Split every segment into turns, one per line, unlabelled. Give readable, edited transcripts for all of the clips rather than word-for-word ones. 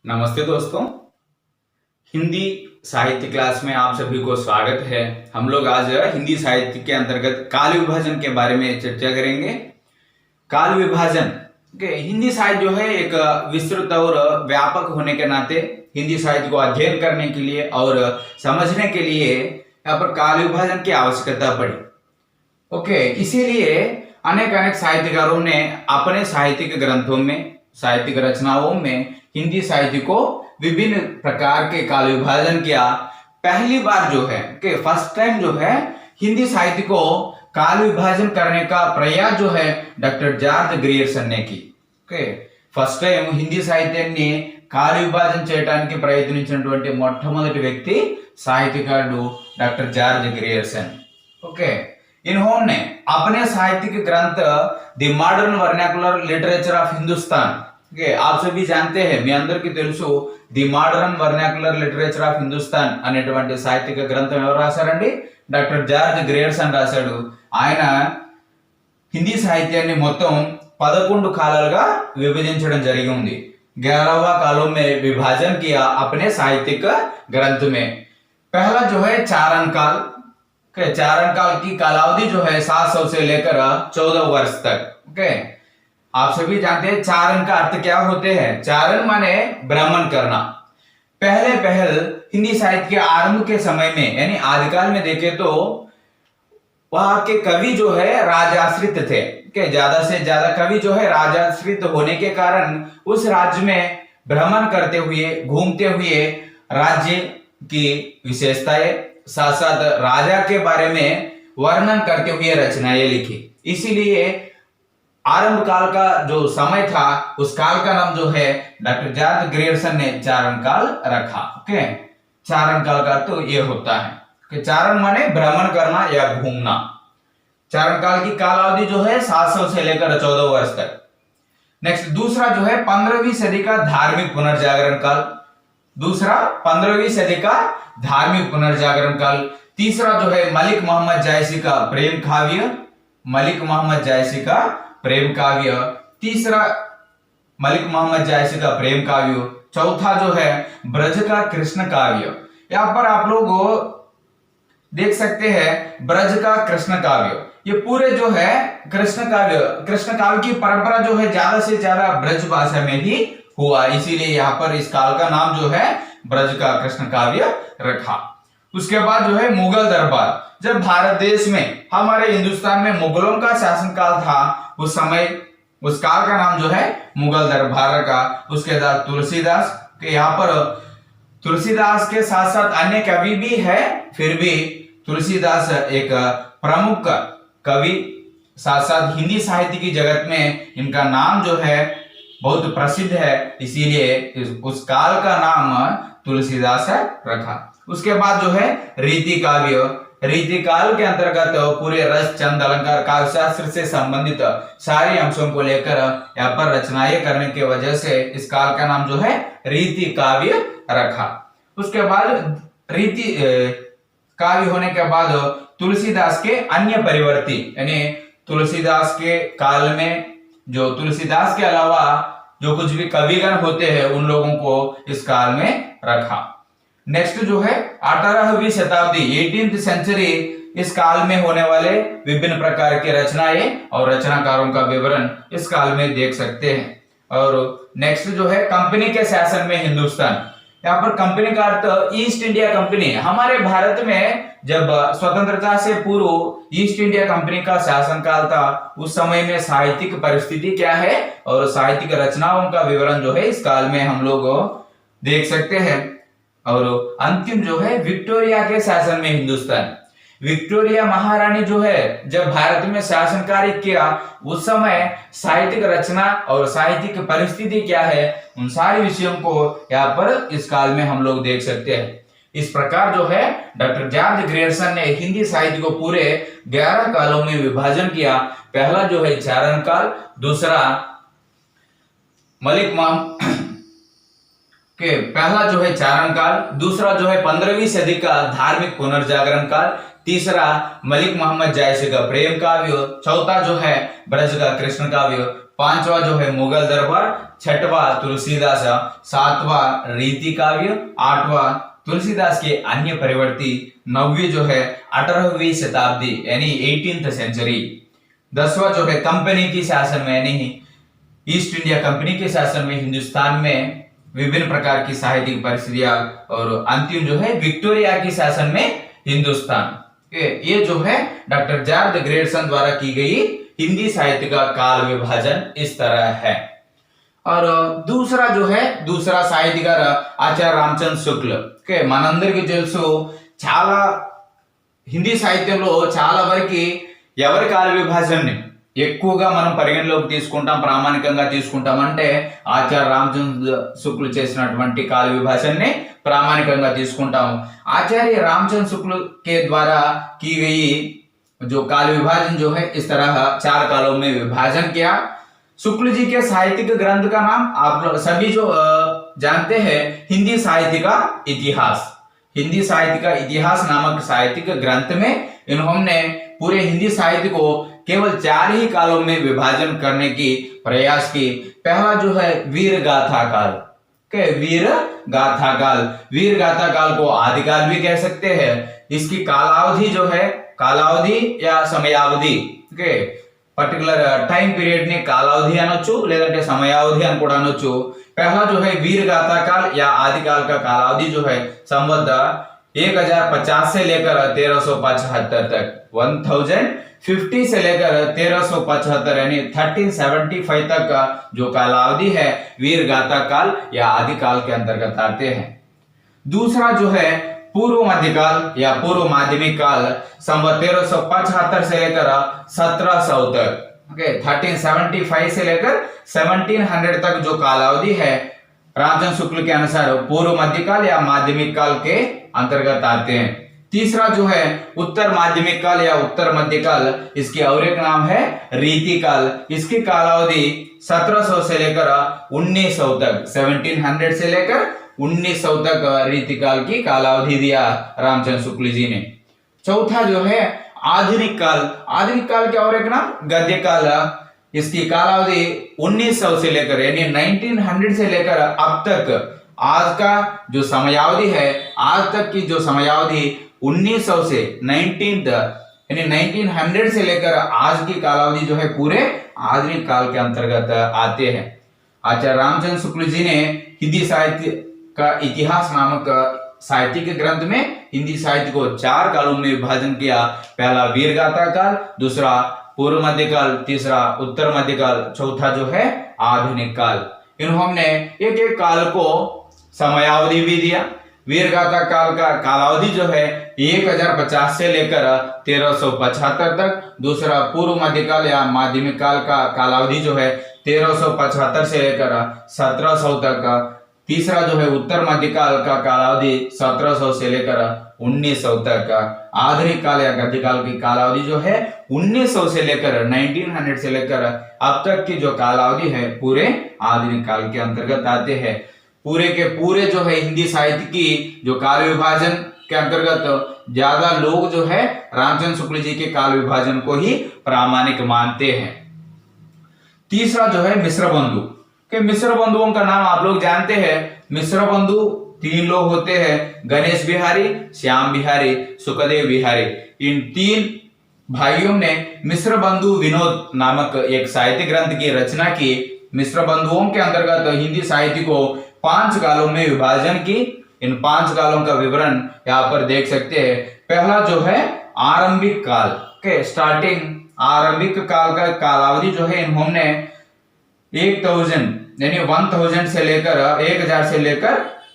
नमस्ते दोस्तों। हिंदी साहित्य क्लास में आप सभी को स्वागत है। हम लोग आज हिंदी साहित्य के अंतर्गत काल विभाजन के बारे में चर्चा करेंगे। काल विभाजन के हिंदी साहित्य जो है एक विस्तृत और व्यापक होने के नाते हिंदी साहित्य को अध्ययन करने के लिए और समझने के लिए यहाँ पर काल विभाजन की आवश्यकता पड़ी। ओके, इसीलिए अनेक अनेक साहित्यकारों ने अपने साहित्यिक ग्रंथों में, साहित्यिक रचनाओं में हिंदी साहित्य को विभिन्न प्रकार के काल विभाजन किया। पहली बार जो है कि फर्स्ट टाइम जो है हिंदी साहित्य को काल विभाजन करने का प्रयास जो है डॉक्टर जॉर्ज ग्रियर्सन ने की। ओके, ఫస్ట్ టైం హిందీ సాహిత్యాన్ని కాల విభాజన చేయడానికి ప్రయత్నించినటువంటి మొట్టమొదటి వ్యక్తి సాహిత్యకారుడు डॉक्टर जॉर्ज ग्रियर्सन। ओके, इन्होंने अपने साहित्यिक ग्रंथ the modern vernacular literature of Hindustan, आप सभी जानते हैं, మీ అందరికీ తెలుసు, the modern vernacular literature of Hindustan అనేటువంటి సాహిత్యక గ్రంథం ఎవరు రాశారండి? డాక్టర్ జార్జ్ గ్రియర్సన్ రాశాడు। ఆయన హిందీ సాహిత్యాన్ని మొత్తం 11 కాలాలుగా విభజించడం జరిగింది। 11वां कालों में विभाजन किया अपने साहित्यिक ग्रंथ में। पहला जो है चारण काल, चारण काल की कालावधि जो है 700 से लेकर 14 वर्ष तक। ओके, आप सभी जानते हैं चारण का अर्थ क्या होते हैं? चारण माने भ्रमण करना। पहल हिंदी साहित्य के आरंभ के समय में यानी आदिकाल में देखे तो वहां के कवि जो है राजाश्रित थे। ज्यादा से ज्यादा कवि जो है राजाश्रित होने के कारण उस राज्य में भ्रमण करते हुए, घूमते हुए राज्य की विशेषताएं, साथ साथ राजा के बारे में वर्णन करते हुए रचनाएं लिखी। इसीलिए आरंभ काल का जो समय था उस काल का नाम जो है डॉक्टर जॉर्ज ग्रियर्सन ने चारण काल रखा। ओके, चारण काल का तो ये होता है कि चारण माने भ्रमण करना या घूमना। चारण काल की कालावधि जो है 700 से लेकर 14 वर्ष तक। नेक्स्ट दूसरा जो है 15वीं सदी का धार्मिक पुनर्जागरण काल। दूसरा 15वीं सदी का धार्मिक पुनर्जागरण काल। तीसरा जो है मलिक मोहम्मद जायसी का प्रेम काव्य, मलिक मोहम्मद जायसी का प्रेम काव्य। तीसरा मलिक मोहम्मद जायसी का प्रेम काव्य। चौथा जो है ब्रज का कृष्ण काव्य। यहाँ पर आप लोग देख सकते हैं ब्रज का कृष्ण काव्य, ये पूरे जो है कृष्ण काव्य की परंपरा जो है ज्यादा से ज्यादा ब्रज भाषा में ही हुआ, इसीलिए यहाँ पर इस काल का नाम जो है ब्रज का कृष्ण काव्य रखा। उसके बाद जो है मुगल दरबार। जब भारत देश में, हमारे हिंदुस्तान में मुगलों का शासनकाल था, उस समय उस काल का नाम जो है मुगल दरबार रखा। उसके बाद तुलसीदास के, यहाँ पर तुलसीदास के साथ साथ अन्य कवि भी है, फिर भी तुलसीदास एक प्रमुख कवि, साथ साथ हिंदी साहित्य की जगत में इनका नाम जो है बहुत प्रसिद्ध है, इसीलिए उस काल का नाम तुलसीदास रखा। उसके बाद जो है रीति काव्य। रीति काल के अंतर्गत पूरे रस, छंद, अलंकार, काव्य शास्त्र से संबंधित सारे अंशों को लेकर यहाँ पर रचनाएं करने की वजह से इस काल का नाम जो है रीति काव्य रखा। उसके बाद रीति काव्य होने के बाद तुलसीदास के अन्य परिवर्ती, यानी तुलसीदास के काल में जो तुलसीदास के अलावा जो कुछ भी कविगण होते हैं उन लोगों को इस काल में रखा। नेक्स्ट जो है 18वीं शताब्दी, 18th सेंचुरी, इस काल में होने वाले विभिन्न प्रकार की रचनाएं और रचनाकारों का विवरण इस काल में देख सकते हैं। और नेक्स्ट जो है कंपनी के शासन में हिंदुस्तान। यहाँ पर कंपनी का अर्थ ईस्ट इंडिया कंपनी। हमारे भारत में जब स्वतंत्रता से पूर्व ईस्ट इंडिया कंपनी का शासनकाल था, उस समय में साहित्यिक परिस्थिति क्या है और साहित्यिक रचनाओं का विवरण जो है इस काल में हम लोग देख सकते हैं। और अंतिम जो है विक्टोरिया के शासन में हिंदुस्तान। विक्टोरिया महारानी जो है जब भारत में शासन कार्य किया, उस समय साहित्यिक रचना और साहित्यिक परिस्थिति क्या है, उन सारे विषयों को यहाँ पर इस काल में हम लोग देख सकते हैं। इस प्रकार जो है डॉक्टर जॉर्ज ग्रियर्सन ने हिंदी साहित्य को पूरे 11 कालों में विभाजन किया। पहला जो है चारण काल, दूसरा पहला जो है चारण काल, दूसरा जो है 15वीं सदी का धार्मिक पुनर्जागरण काल, तीसरा मलिक मोहम्मद जायसी का प्रेम काव्य, चौथा जो है ब्रज का कृष्ण काव्य, पांचवा जो है मुगल दरबार, छठवा तुलसीदास, सातवां रीति काव्य, आठवां तुलसीदास के अन्य परिवर्ती, नौवीं जो है 18वीं शताब्दी यानी 18th सेंचुरी, 10वां जो है कंपनी की शासन में यानी ईस्ट इंडिया कंपनी के शासन में हिंदुस्तान में विभिन्न प्रकार की साहित्यिक परिस्थितियां, और अंतिम जो है विक्टोरिया की शासन में हिंदुस्तान। ये जो है डॉक्टर जॉर्ज ग्रेडसन द्वारा की गई हिंदी साहित्य का काल विभाजन इस तरह है। और दूसरा जो है दूसरा साहित्यकार आचार्य रामचंद्र शुक्ल के మనందరికీ తెలుసు చాలా హిందీ సాహిత్యంలో చాలా వరకు ఎవరి కాల విభజనని ఎక్కువగా మనం పరిగణలోకి తీసుకుంటాం, ప్రామాణికంగా తీసుకుంటాం అంటే ఆచార్య రామచంద్ర శుక్ల చేసినటువంటి కాల విభజనని प्रामाणिकंगा తీసుకుంటాం। आचार्य रामचंद्र शुक्ल के द्वारा की गई जो काल विभाजन जो है इस तरह 4 कालों में विभाजन किया। शुक्ल जी के साहित्यिक ग्रंथ का नाम आप लोग सभी जो जानते हैं हिंदी साहित्य का इतिहास। हिंदी साहित्य का इतिहास नामक साहित्यिक ग्रंथ में इन्होंने पूरे हिंदी साहित्य को केवल 4 ही कालों में विभाजन करने की प्रयास की। पहला जो है वीर गाथा काल, वीर गाथा काल, वीर गाथा काल को आदिकाल भी कह सकते हैं। इसकी कालावधि जो है कालावधि या समयावधि पर्टिकुलर टाइम पीरियड ने कालावधि అనొచ్చు లేదంటే సమయావధి అని కూడా అనొచ్చు। पहला जो है वीर गाथा काल या आदिकाल का कालावधि जो है संवत 1050 से लेकर 1375 तक, 1050 से लेकर 1375 यानी 1375 तक का जो कालावधि है वीर गाथा काल या आदिकाल के अंतर्गत आते हैं। दूसरा जो है पूर्व मध्यकाल या पूर्व माध्यमिक काल संवत 1375 से लेकर 1700 तक, 1375 से लेकर 1700 तक जो कालावधि है रामचंद्र शुक्ल के अनुसार पूर्व मध्यकाल या माध्यमिक काल के अंतर्गत आते हैं। तीसरा जो है उत्तर माध्यमिक काल या उत्तर मध्यकाल, इसकी और एक नाम है रीति काल। इसकी कालावधि 1700 से लेकर 1900 तक, 1700 से लेकर 1900 तक रीति काल की कालावधि दिया रामचंद्र शुक्ल जी ने। चौथा जो है आधुनिक काल, आधुनिक काल के और एक नाम गद्य काल। इसकी कालावधि 1900 से लेकर यानी 1900 से लेकर अब तक आज का जो समयावधि है, आज तक की जो समयावधि 1900 से 1900 से लेकर आज की कालावधि जो है पूरे आधुनिक काल के अंतर्गत आते हैं। आचार्य रामचंद्र शुक्ल जी ने हिंदी साहित्य का इतिहास नामक साहित्यिक ग्रंथ में हिंदी साहित्य को 4 कालों में विभाजन किया। पहला वीर गाथा काल, दूसरा पूर्व मध्यकाल, तीसरा उत्तर मध्यकाल, चौथा जो है आधुनिक काल। इन्होंने एक एक काल को समयावधि भी दिया। वीर गाथा काल का कालावधि जो है 1050 से लेकर 1375 तक, दूसरा पूर्व मध्यकाल या माध्यमिक काल का कालावधि जो है 1375 से लेकर 1700 तक, तीसरा जो है उत्तर मध्यकाल का कालावधि 1700 से लेकर 1900 तक, आधुनिक काल या गद्य काल की कालावधि जो है 1900 से लेकर 1900 से लेकर अब तक की जो कालावधि है पूरे आधुनिक काल के अंतर्गत आते हैं। पूरे के पूरे जो है हिंदी साहित्य की जो काल विभाजन के अंतर्गत ज्यादा लोग जो है रामचंद्र शुक्ल जी के काल विभाजन को ही प्रामाणिक मानते हैं। तीसरा जो है मिश्र बंधु के मिश्र बंधुओं का नाम आप लोग जानते हैं। मिश्र बंधु 3 लोग होते हैं, गणेश बिहारी, श्याम बिहारी, सुखदेव बिहारी। इन 3 भाइयों ने मिश्र बंधु विनोद नामक एक साहित्य ग्रंथ की रचना की। मिश्र बंधुओं के अंतर्गत हिंदी साहित्य को 5 कालों में विभाजन की। इन 5 कालों का विवरण यहाँ पर देख सकते हैं। पहला जो है आरंभिक काल के स्टार्टिंग आरंभिक काल का कालावधि जो है इन्होंने 1000 से लेकर 1000 से लेकर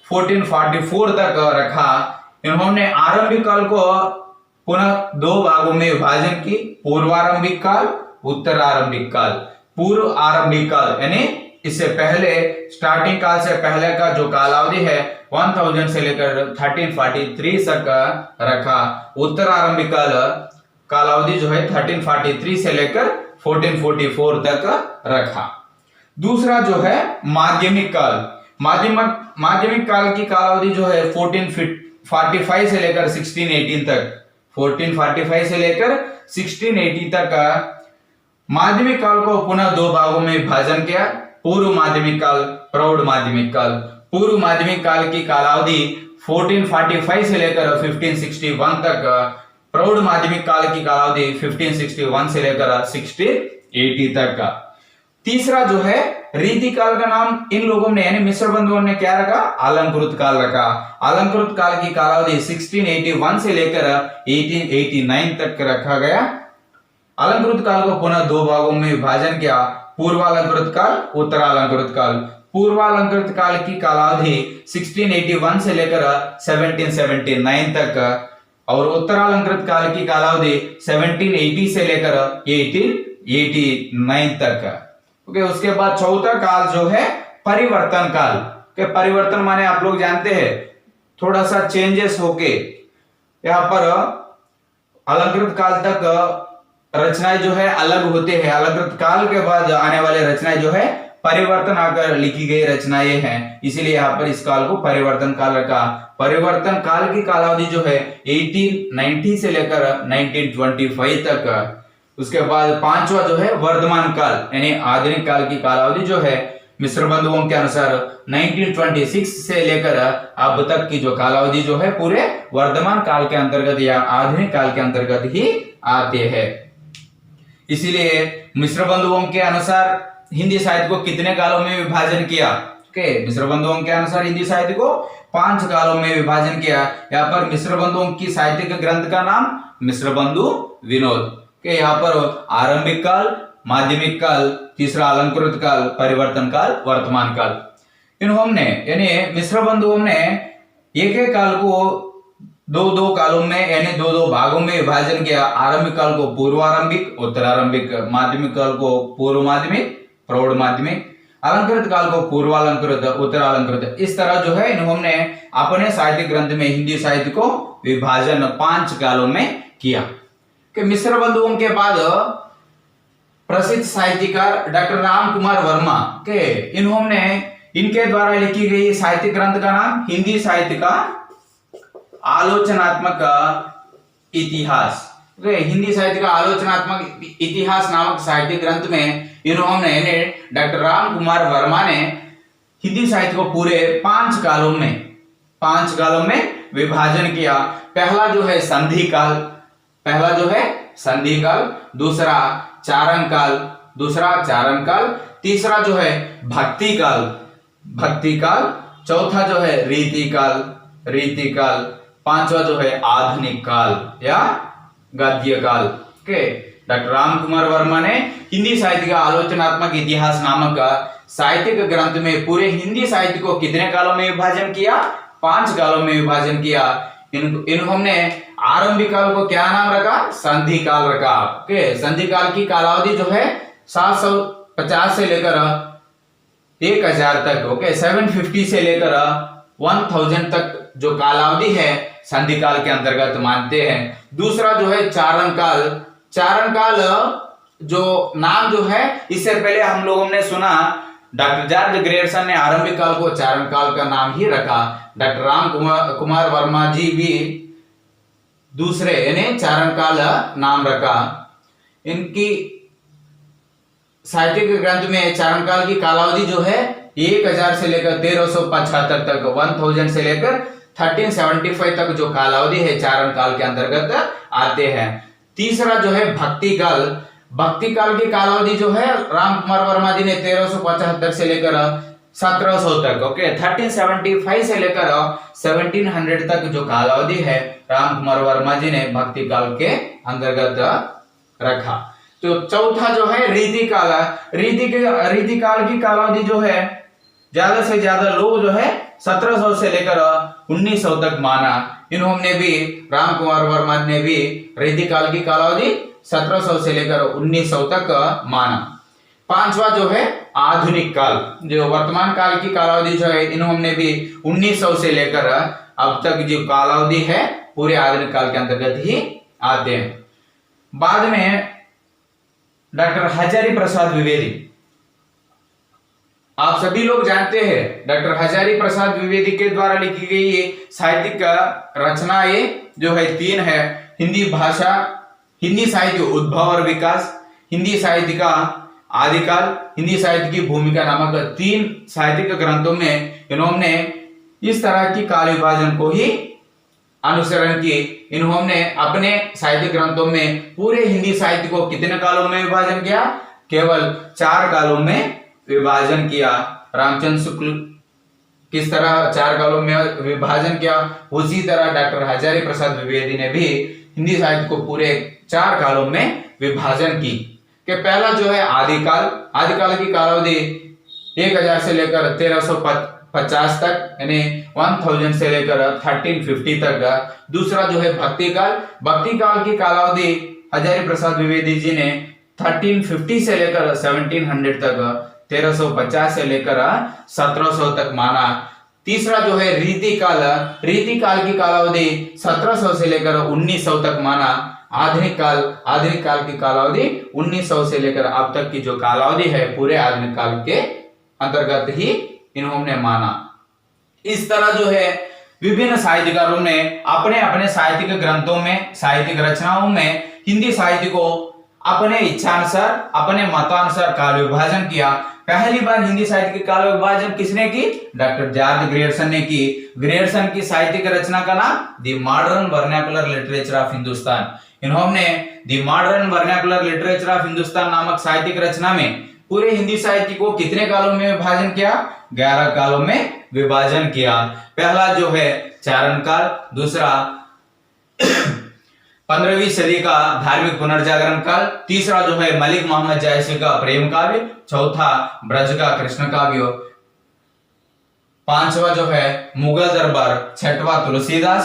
1444 तक रखा। इन्होंने आरंभिक काल को पुनः 2 भागों में विभाजन की, पूर्वारंभिक काल, उत्तर आरंभिक काल। पूर्व आरंभिक काल यानी इससे पहले स्टार्टिंग काल से पहले का जो कालावधि है 1000 से लेकर 1343 तक रखा। उत्तर आरंभिक काल कालावधि जो है 1343 से लेकर 1444 तक रखा। दूसरा जो है माध्यमिक काल, माध्यमिक काल की कालावधि जो है 1445 से लेकर 1618 तक, 1445 से लेकर 1680 तक माध्यमिक काल को पुनः दो भागों में विभाजन किया। पूर्व माध्यमिक काल, प्रौढ़ माध्यमिक काल। पूर्व माध्यमिक काल की कालावधि 1445 से लेकर 1561 तक, प्रौढ़ माध्यमिक काल की कालावधि 1561 से लेकर 1680 तक का। तीसरा जो है रीति काल का नाम इन लोगों ने यानी मिश्र बंधुओं ने क्या रखा? अलंकृत काल रखा। अलंकृत काल की कालावधि 1681 से लेकर 1889 तक रखा गया। अलंकृत काल को पुनः दो भागों में विभाजन किया। पूर्वालंकृत काल, उत्तरालंकृत काल। पूर्वालंकृत काल की कालावधि 1681 से लेकर 1779 तक और उत्तरालंकृत काल की कालावधि 1780 से लेकर 1889 तक। ओके, उसके बाद चौथा काल जो है परिवर्तन काल। के परिवर्तन माने आप लोग जानते हैं थोड़ा सा चेंजेस होके यहाँ पर अलंकृत काल तक रचनाएं जो है अलग होते हैं। अलंकृत काल के बाद आने वाले रचनाएं जो है परिवर्तन आकर लिखी गई रचनाएं हैं, इसीलिए यहाँ पर इस काल को परिवर्तन काल रखा। परिवर्तन काल की कालावधि जो है 1890 से लेकर 1925 तक। उसके बाद पांचवा जो है वर्तमान काल यानी आधुनिक काल की कालावधि जो है मिश्र बंधुओं के अनुसार 1926 से लेकर अब तक की जो कालावधि जो है पूरे वर्तमान काल के अंतर्गत या आधुनिक काल के अंतर्गत ही आते हैं। इसीलिए मिश्र बंधुओं के अनुसार हिंदी साहित्य को कितने कालों में विभाजन किया? मिश्र बंधुओं के अनुसार हिंदी साहित्य को 5 कालों में विभाजन किया। यहाँ पर मिश्र बंधुओं की साहित्यिक ग्रंथ का नाम मिश्र बंधु विनोद। यहाँ पर आरंभिक काल, माध्यमिक काल, तीसरा अलंकृत काल, परिवर्तन काल, वर्तमान काल। इन्होंने यानी मिश्र बंधुओं ने एक एक काल को दो कालों में यानी दो भागों में विभाजन किया। आरंभिक काल को पूर्वारंभिक, उत्तरारंभिक, माध्यमिक काल को पूर्व माध्यमिक, प्रौढ़ माध्यमिक, अलंकृत काल को पूर्वालंकृत, उत्तरालंकृत। इस तरह जो है इन्होंने अपने साहित्य ग्रंथ में हिंदी साहित्य को विभाजन 5 कालों में किया। कि मिश्र बंधुओं के बाद प्रसिद्ध साहित्यकार डॉक्टर राम कुमार वर्मा के इन्होंने इनके द्वारा लिखी गई साहित्य ग्रंथ का नाम हिंदी साहित्य का आलोचनात्मक इतिहास। हिंदी साहित्य का आलोचनात्मक इतिहास नामक साहित्य ग्रंथ में इन्होंने डॉक्टर राम कुमार वर्मा ने हिंदी साहित्य को पूरे 5 कालों में विभाजन किया। पहला जो है संधि काल, दूसरा चारण काल, तीसरा जो है भक्ति काल, चौथा जो है रीति काल, पांचवा जो है आधुनिक काल या गद्य काल। डॉक्टर राम कुमार वर्मा ने हिंदी साहित्य का आलोचनात्मक इतिहास नामक साहित्यिक ग्रंथ में पूरे हिंदी साहित्य को कितने कालों में विभाजन किया? 5 कालों में विभाजन किया। इन्होंने आरंभिक काल को क्या नाम रखा? संधि काल रखा। संधि काल की कालावधि जो है 750 से लेकर 1000 तक, 750 से लेकर 1000 तक जो कालावधि है संधि काल के अंतर्गत मानते हैं। दूसरा जो है चारण काल जो नाम जो है इससे पहले हम लोगों ने सुना डॉक्टर जॉर्ज ग्रेयरसन ने आरंभिक काल को चारण काल का नाम ही रखा। डॉक्टर राम कुमार वर्मा जी भी दूसरे यानी चारण काल नाम रखा। इनकी साहित्यिक ग्रंथ में चारण काल की कालावधि जो है 1000 से लेकर 1375 तक, 1000 से लेकर 1375 तक जो कालावधि है चारण काल के अंतर्गत आते हैं। तीसरा जो है भक्ति काल की कालावधि जो है राम कुमार वर्मा जी ने 1375 से लेकर 1700 तक, 1375 से लेकर 1700 तक जो कालावधि है राम कुमार वर्मा जी ने भक्ति काल के अंतर्गत रखा। तो चौथा जो है रीति काल की कालावधि जो है ज्यादा से ज्यादा लोग जो है 1700 से लेकर 1900 तक माना। इन्होंने भी राम कुमार वर्मा ने भी रीति काल की कालावधि 1700 से लेकर 1900 तक माना। पांचवा जो है आधुनिक काल, जो वर्तमान काल की कालावधि जो है इन्होंने भी 1900 से लेकर अब तक जो कालावधि है पूरे आधुनिक काल के अंतर्गत ही आते हैं। बाद में डॉक्टर हजारी प्रसाद द्विवेदी, आप सभी लोग जानते हैं डॉक्टर हजारी प्रसाद द्विवेदी के द्वारा लिखी गई साहित्यिक रचनाएं जो है 3 है। हिंदी भाषा, हिंदी साहित्य उद्भव और विकास, हिंदी साहित्य का आदिकाल, हिंदी साहित्य की भूमिका नामक 3 साहित्यिक ग्रंथों में इन्होंने इस तरह की काल विभाजन को ही अनुसरण किए। इन्होंने अपने साहित्यिक ग्रंथों में पूरे हिंदी साहित्य को कितने कालों में विभाजन किया? केवल 4 कालों में विभाजन किया। रामचंद्र शुक्ल किस तरह 4 कालों में विभाजन किया, उसी तरह डॉक्टर हजारी प्रसाद द्विवेदी ने भी हिंदी साहित्य को पूरे 4 कालों में विभाजन की। कि पहला जो है आदिकाल, आदिकाल की कालावधि 1000 से लेकर 1350 तक, यानी 1000 से लेकर 1350 तक। दूसरा जो है भक्ति काल, भक्ति काल की कालावधि हजारी प्रसाद द्विवेदी जी ने 1350 से लेकर 1700 तक, 1350 से लेकर 1700 तक माना। तीसरा जो है रीति काल, रीति काल की कालावधि 1700 से लेकर 1900 तक माना। आधुनिक काल की कालावधि 1900 से लेकर अब तक की जो कालावधि है पूरे आधुनिक काल के अंतर्गत ही इन्होंने माना। इस तरह जो है विभिन्न साहित्यकारों ने अपने अपने साहित्यिक ग्रंथों में, साहित्यिक रचनाओं में हिंदी साहित्य को अपने इच्छानुसार, अपने मतानुसार काल विभाजन किया। पहली बार हिंदी साहित्य की काल विभाजन किसने की? डॉक्टर जॉर्ज ग्रियर्सन ने की। ग्रियर्सन की साहित्यिक रचना का नाम the modern vernacular literature of Hindustan. इन्होंने the modern vernacular literature of Hindustan नामक साहित्यिक रचना में पूरे हिंदी साहित्य को कितने कालों में विभाजन किया? 11 कालों में विभाजन किया। पहला जो है चारण काल, दूसरा 15वीं सदी का धार्मिक पुनर्जागरण काल, तीसरा जो है मलिक मोहम्मद जायसी का प्रेम काव्य, चौथा ब्रज का कृष्ण काव्य, पांचवा जो है मुगल दरबार, छठवा तुलसीदास,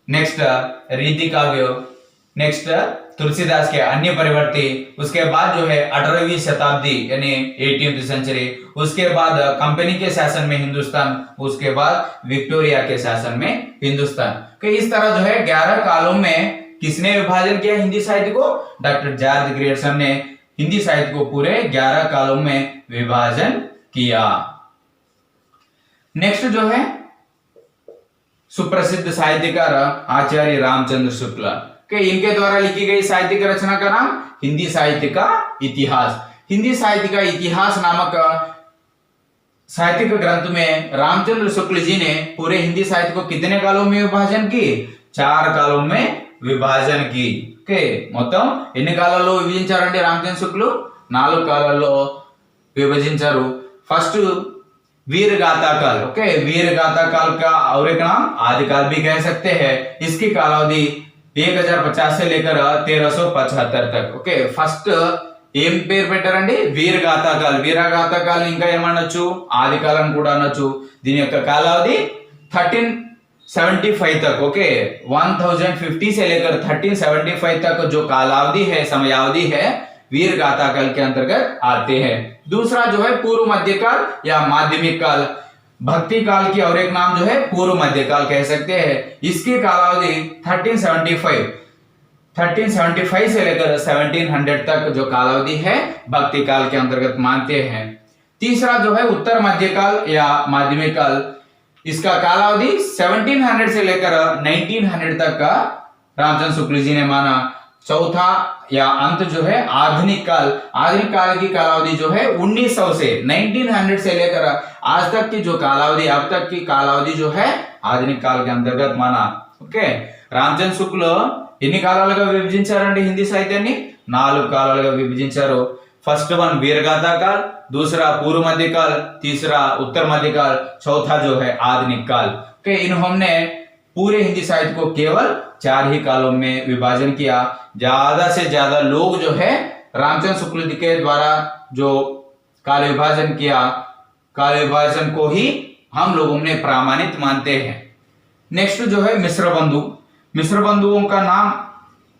नेक्स्ट रीति काव्य, नेक्स्ट तुलसीदास के अन्य परिवर्ती, उसके बाद जो है 18वीं शताब्दी यानी 18th सेंचुरी, उसके बाद कंपनी के शासन में हिंदुस्तान, उसके बाद विक्टोरिया के शासन में हिंदुस्तान। कि इस तरह जो है 11 कालों में किसने विभाजन किया हिंदी साहित्य को? डॉक्टर जॉर्ज ग्रियर्सन ने हिंदी साहित्य को पूरे 11 कालों में विभाजन किया। नेक्स्ट जो है सुप्रसिद्ध साहित्यकार आचार्य रामचंद्र शुक्ल के इनके द्वारा लिखी गई साहित्यिक रचना का नाम हिंदी साहित्य का इतिहास। हिंदी साहित्य का इतिहास नामक साहित्यिक ग्रंथ में रामचंद्र शुक्ल जी ने पूरे हिंदी साहित्य को कितने कालों में विभाजन की? 4 कालों में విభాజన की ఓకే మొత్తం ఎన్ని కాలాల్లో విభజించారండి రామచంద్ర శుక్లు? 4 కాలాల్లో विभजिंचाరు। फर्स्ट वीर गाथा काल, ओके वीर गाथा काल का और एक नाम आदिकाल भी कह सकते हैं। इसकी कालावधि 1050 से लेकर 1375 तक। ओके ఫస్ట్ ఏం పేరు పెట్టారండి? వీరగాథా కాల్। వీరగాథా కాల్ ఇంకా ఏమనొచ్చు? ఆదికాలం కూడా అనొచ్చు। దీని యొక్క కాలావధి 1375 तक, ओके 1050 से लेकर 1375 तक जो कालावधि है, समयावधि है, वीर गाथा काल के अंतर्गत आते हैं। दूसरा जो है पूर्व मध्यकाल या माध्यमिक काल, भक्ति काल की और एक नाम जो है पूर्व मध्यकाल कह सकते हैं। इसकी कालावधि 1375 से लेकर 1700 तक जो कालावधि है भक्ति काल के अंतर्गत मानते हैं। तीसरा जो है उत्तर मध्यकाल या माध्यमिक काल, इसका कालावधि 1700 से लेकर 1900 तक का रामचंद्र शुक्ल जी ने माना। चौथा या अंत जो है आधुनिक काल, आधुनिक काल की कालावधि जो है 1900 से 1900 से लेकर आज तक की जो कालावधि, अब तक की कालावधि जो है आधुनिक काल के अंतर्गत माना। ओके రామచంద్ర శుక్ల ఎన్ని కాలాలుగా విభజించారండి హిందీ సాహిత్యాన్ని? 4 కాలాలుగా విభజించారు। फर्स्ट वन वीरगाथा काल, दूसरा पूर्व मध्यकाल, तीसरा उत्तर मध्यकाल, चौथा जो है आधुनिक काल। के इन्होंने पूरे हिंदी साहित्य को केवल 4 ही कालों में विभाजन किया। ज्यादा से ज्यादा लोग जो है रामचंद्र शुक्ल के द्वारा जो काल विभाजन किया, काल विभाजन को ही हम लोगों ने प्रामाणिक मानते हैं। नेक्स्ट जो है मिश्र बंधु। मिश्र बंधुओं का नाम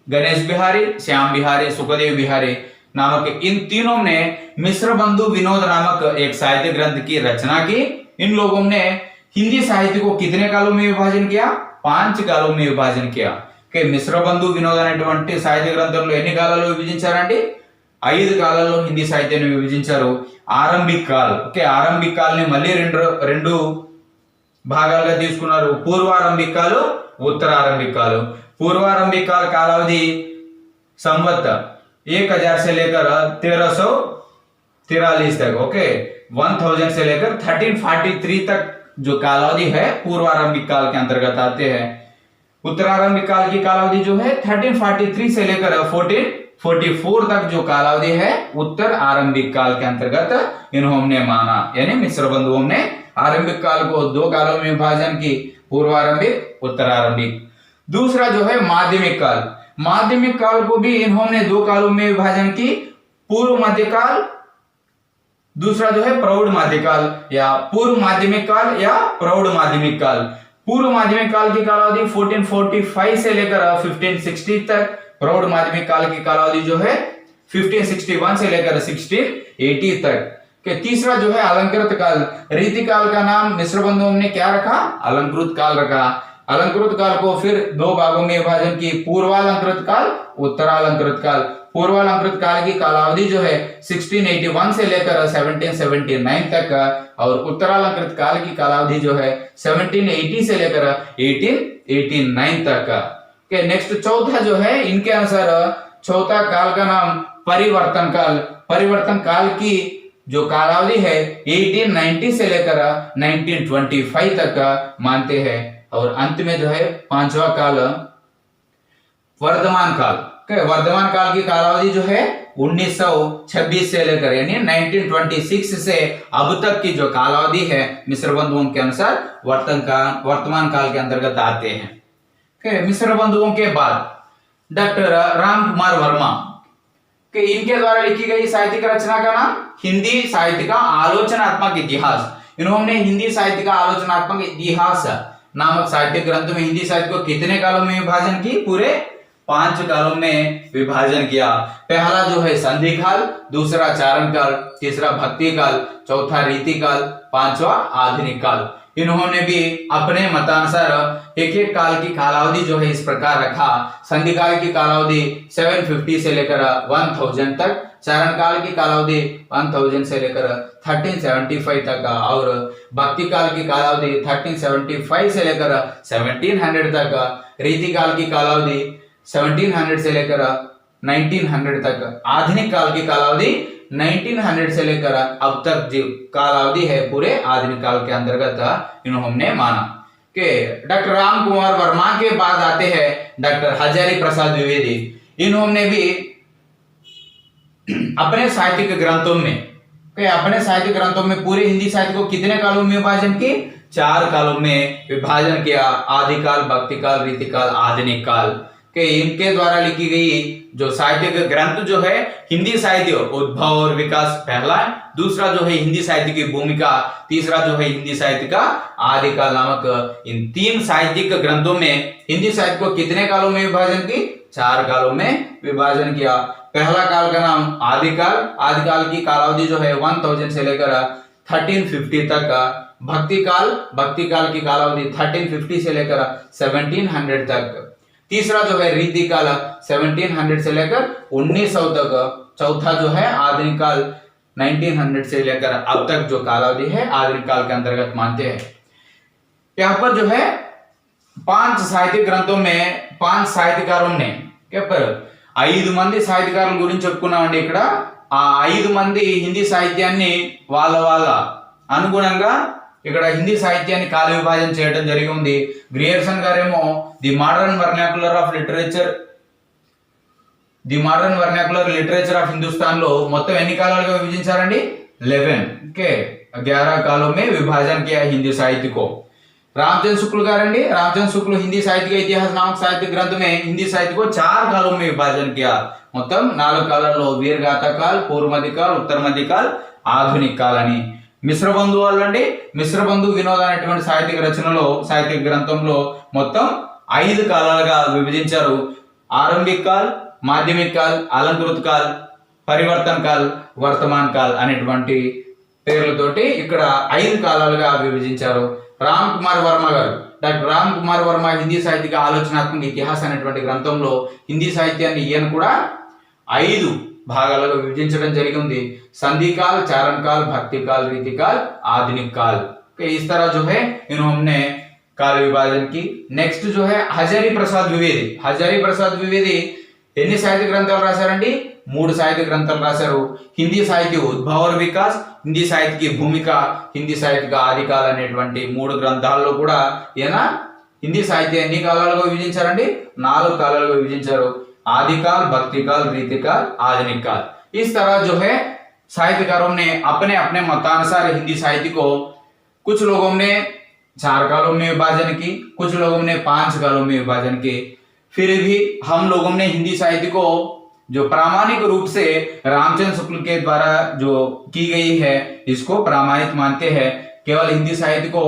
गणेश बिहारी, श्याम बिहारी, सुखदेव बिहारी नामक इन तीनों ने मिश्र बंधु विनोद नामक एक साहित्य ग्रंथ की रचना की। इन लोगों ने हिंदी साहित्य को कितने कालों में विभाजन किया? 5 कालों में विभाजन किया। के मिश्र बंधु विनोद అనేటువంటి సాహిత్య గ్రంథంలో ఎన్ని కాలాల్లో విభజించారండి? 5 కాలాల్లో హిందీ సాహిత్యాన్ని విభజించారు। ఆరంభిక్ కాల్, ఓకే ఆరంభిక్ కాల్ ని మళ్ళీ రెండు భాగాలుగా తీసుకున్నారు। పూర్వారంభిక్ కాల్, ఉత్తరారంభిక్ కాల్। पूर्वारंभिक काल कालावधि संवत 1000 से लेकर 1343 तक, ओके, 1000 से लेकर 1343 तक जो कालावधि है पूर्वारंभिक काल के अंतर्गत आते हैं। उत्तरारंभिक काल की कालावधि जो है 1343 से लेकर 1444 तक जो कालावधि है उत्तर आरंभिक काल के अंतर्गत इन्होंने माना, यानी मिश्र बंधुओं ने आरंभिक काल को दो कालों में विभाजन की, पूर्वारंभिक, उत्तरारंभिक। दूसरा जो है माध्यमिक काल, माध्यमिक काल को भी इन्होंने दो कालों में विभाजन की, पूर्व मध्यकाल, दूसरा जो है प्रौढ़ मध्यकाल या पूर्व माध्यमिक काल या प्रौढ़ माध्यमिक काल। पूर्व माध्यमिक काल की कालावधि 1445 से लेकर 1560 तक, प्रौढ़ माध्यमिक काल की कालावधि जो है 1561 से लेकर 1680 तक। के तीसरा जो है अलंकृत काल, रीति काल का नाम मिश्र बंधुओं ने क्या रखा, अलंकृत काल रखा। अलंकृत काल को फिर दो भागों में विभाजन की, पूर्वालंकृत काल, उत्तरालंकृत काल। पूर्वालंकृत काल की कालावधि जो है 1681 से लेकर 1779 तक और उत्तरालंकृत काल की कालावधि जो है 1780 से लेकर 1889 तक। के नेक्स्ट चौथा जो है इनके अनुसार चौथा काल का नाम परिवर्तन काल। परिवर्तन काल की जो कालावधि है 1890 से लेकर 1925 तक मानते हैं। और अंत में जो है पांचवा काल वर्धमान काल। वर्धमान काल की कालावधि जो है 1926 से लेकर यानी 1926 से अब तक की जो कालावधि है मिश्र बंधुओं के अनुसार वर्तमान काल के अंतर्गत आते हैं। मिश्र बंधुओं के बाद डॉक्टर राम कुमार वर्मा के इनके द्वारा लिखी गई साहित्यिक रचना का नाम हिंदी साहित्य का आलोचनात्मक इतिहास। इन्होंने हिंदी साहित्य का आलोचनात्मक इतिहास नामक साहित्यिक ग्रंथ में हिंदी साहित्य को कितने कालों में विभाजन की, पूरे 5 कालों में विभाजन किया। पहला जो है संधि काल, दूसरा चारण काल, तीसरा भक्ति काल, चौथा रीति काल, पांचवा आधुनिक काल। इन्होंने भी अपने मतानुसार एक एक काल की कालावधि जो है इस प्रकार रखा। संधि काल की कालावधि 750 से लेकर 1000 तक, चारण काल की कालावधि 1000 से लेकर 1375 तक और भक्ति काल की कालावधि 1375 से लेकर 1700 तक, रीति काल की कालावधि 1700 से लेकर 1900 तक, आधुनिक काल की कालावधि 1900 से लेकर अब तक जो कालावधि है पूरे आधुनिक काल के अंतर्गत इन्होंने माना। के डॉक्टर राम कुमार वर्मा के बाद आते हैं डॉक्टर हजारी प्रसाद द्विवेदी। इन्होंने भी अपने साहित्यिक ग्रंथों में पूरे हिंदी साहित्य को कितने कालों में विभाजन की, 4 कालों में विभाजन किया, आदिकाल, भक्ति काल, रीति काल, आधुनिक काल। के इनके द्वारा लिखी गई जो साहित्यिक ग्रंथ जो है हिंदी साहित्य उद्भव और विकास पहला, दूसरा जो है हिंदी साहित्य की भूमिका, तीसरा जो है हिंदी साहित्य का आदिकाल नामक इन 3 साहित्यिक ग्रंथों में हिंदी साहित्य को कितने कालों में विभाजन की, 4 कालों में विभाजन किया। पहला काल का नाम आदिकाल, आदिकाल की कालावधि जो है 1000 से लेकर 1350 तक, भक्ति काल की कालावधि 1350 से लेकर 1700 तक, तीसरा जो है रीति काल 1700 से लेकर 1900 तक, चौथा जो है आधुनिक काल 1900 से लेकर अब तक जो कालावधि है आधुनिक काल के अंतर्गत मानते हैं। यहाँ पर जो है 5 साहित्यिक ग्रंथों में 5 साहित्यकारों ने 5 మంది సాహిత్యకారుల గురించి చెప్పుకున్నామండి। ఇక్కడ ఆ 5 మంది హిందీ సాహిత్యాన్ని వాళ్ళ అనుగుణంగా ఇక్కడ హిందీ సాహిత్యాన్ని కాల విభజన చేయడం జరిగి ఉంది। గ్రియర్సన్ గారేమో the modern vernacular literature of Hindustan లో మొత్తం ఎన్ని కాలాలుగా విభజించారండి, 11 के 11 कालों में विभाजन किया हिंदी साहित्य को। रामचंद्र शुक्ल गारंडी, रामचंद्र शुक्ल हिंदी साहित्य का इतिहास नामक साहित्य ग्रंथ में हिंदी साहित्य को 4 कालों में विभाजन किया। మొత్తం 4 కాలాల్లో వీరగాథ కాల్, పూర్వ మధ్యకాల్, ఉత్తర మధ్యకాల్, ఆధునిక కాల్ అని। మిశ్ర బంధు వాళ్ళండి, మిశ్ర బంధు వినోద అనేటువంటి సాహిత్యక రచనలో సాహిత్యక గ్రంథంలో మొత్తం 5 కాలాలుగా విభజించారు। ఆరంభిక కాల్, మాధ్యమిక కాల్, అలంకృత కాల్, పరివర్తన కాల్, వర్తమాన కాల్ అనేటువంటి పేర్లతోటి ఇక్కడ 5 కాలాలుగా విభజించారు। రామ్ కుమార్ వర్మ గారు, డాక్టర్ రామ్ కుమార్ వర్మ హిందీ సాహిత్యక ఆలోచనాత్మక ఇతిహాస అనేటువంటి గ్రంథంలో హిందీ సాహిత్యాన్ని ఈయన కూడా 5 భాగాలుగా విభజించడం జరిగింది। संधि काल, चारण काल, भक्ति काल, रीति काल, आधुनिक काल। इस तरह जो है इन्होंने काल विभाजन की। नेक्स्ट जो है हजारी प्रसाद द्विवेदी। हजारी प्रसाद द्विवेदी ఎన్ని సాహిత్య గ్రంథాలు రాశారండి? 3 సాహిత్య గ్రంథాలు రాశారు. హిందీ సాహిత్య ఉద్భవ और विकास, హిందీ సాహిత్య की भूमिका, హిందీ సాహిత్య का ఆదికాల్ అనేటువంటి 3 గ్రంథాల్లో కూడా ఈయన హిందీ సాహిత్య ఎన్ని కాలాలుగా విభజించారండి? 4 కాలాలుగా విభజించారు. आदिकाल, भक्तिकाल, रीतिकाल, आधुनिक काल। इस तरह जो है साहित्यकारों ने अपने अपने मतानुसार हिंदी साहित्य को, कुछ लोगों ने 4 कालों में विभाजन की, कुछ लोगों ने 5 कालों में विभाजन की। फिर भी हम लोगों ने हिंदी साहित्य को जो प्रामाणिक रूप से रामचंद्र शुक्ल के द्वारा जो की गई है, इसको प्रामाणिक मानते हैं। केवल हिंदी साहित्य को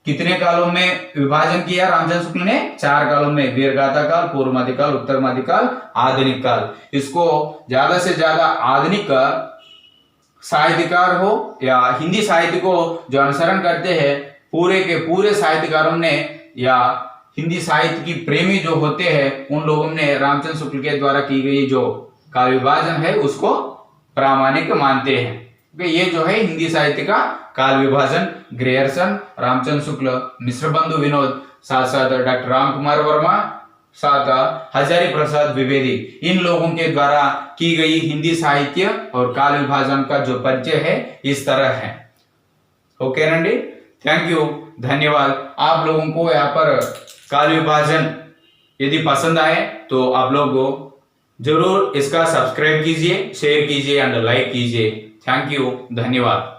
कितने कालों में विभाजन किया रामचंद्र शुक्ल ने? 4 कालों में, वीरगाथा काल, पूर्व मध्यकाल, उत्तर मध्यकाल, आधुनिक काल। इसको ज्यादा से ज्यादा आधुनिक साहित्यकार हो या हिंदी साहित्य को जो अनुसरण करते हैं, पूरे के पूरे साहित्यकारों ने या हिंदी साहित्य की प्रेमी जो होते हैं, उन लोगों ने रामचंद्र शुक्ल के द्वारा की गई जो काल विभाजन है उसको प्रामाणिक मानते हैं। ये जो है हिंदी साहित्य का काल विभाजन। ग्रेयर्सन, रामचंद्र शुक्ल, मिश्र बंधु विनोद, साथ साथ डॉक्टर राम कुमार वर्मा, साथ हजारी प्रसाद द्विवेदी, इन लोगों के द्वारा की गई हिंदी साहित्य और काल विभाजन का जो परिचय है इस तरह है। ओके రండి, थैंक यू, धन्यवाद। आप लोगों को यहाँ पर काल विभाजन यदि पसंद आए तो आप लोग जरूर इसका सब्सक्राइब कीजिए, शेयर कीजिए एंड लाइक कीजिए। थैंक यू, धन्यवाद।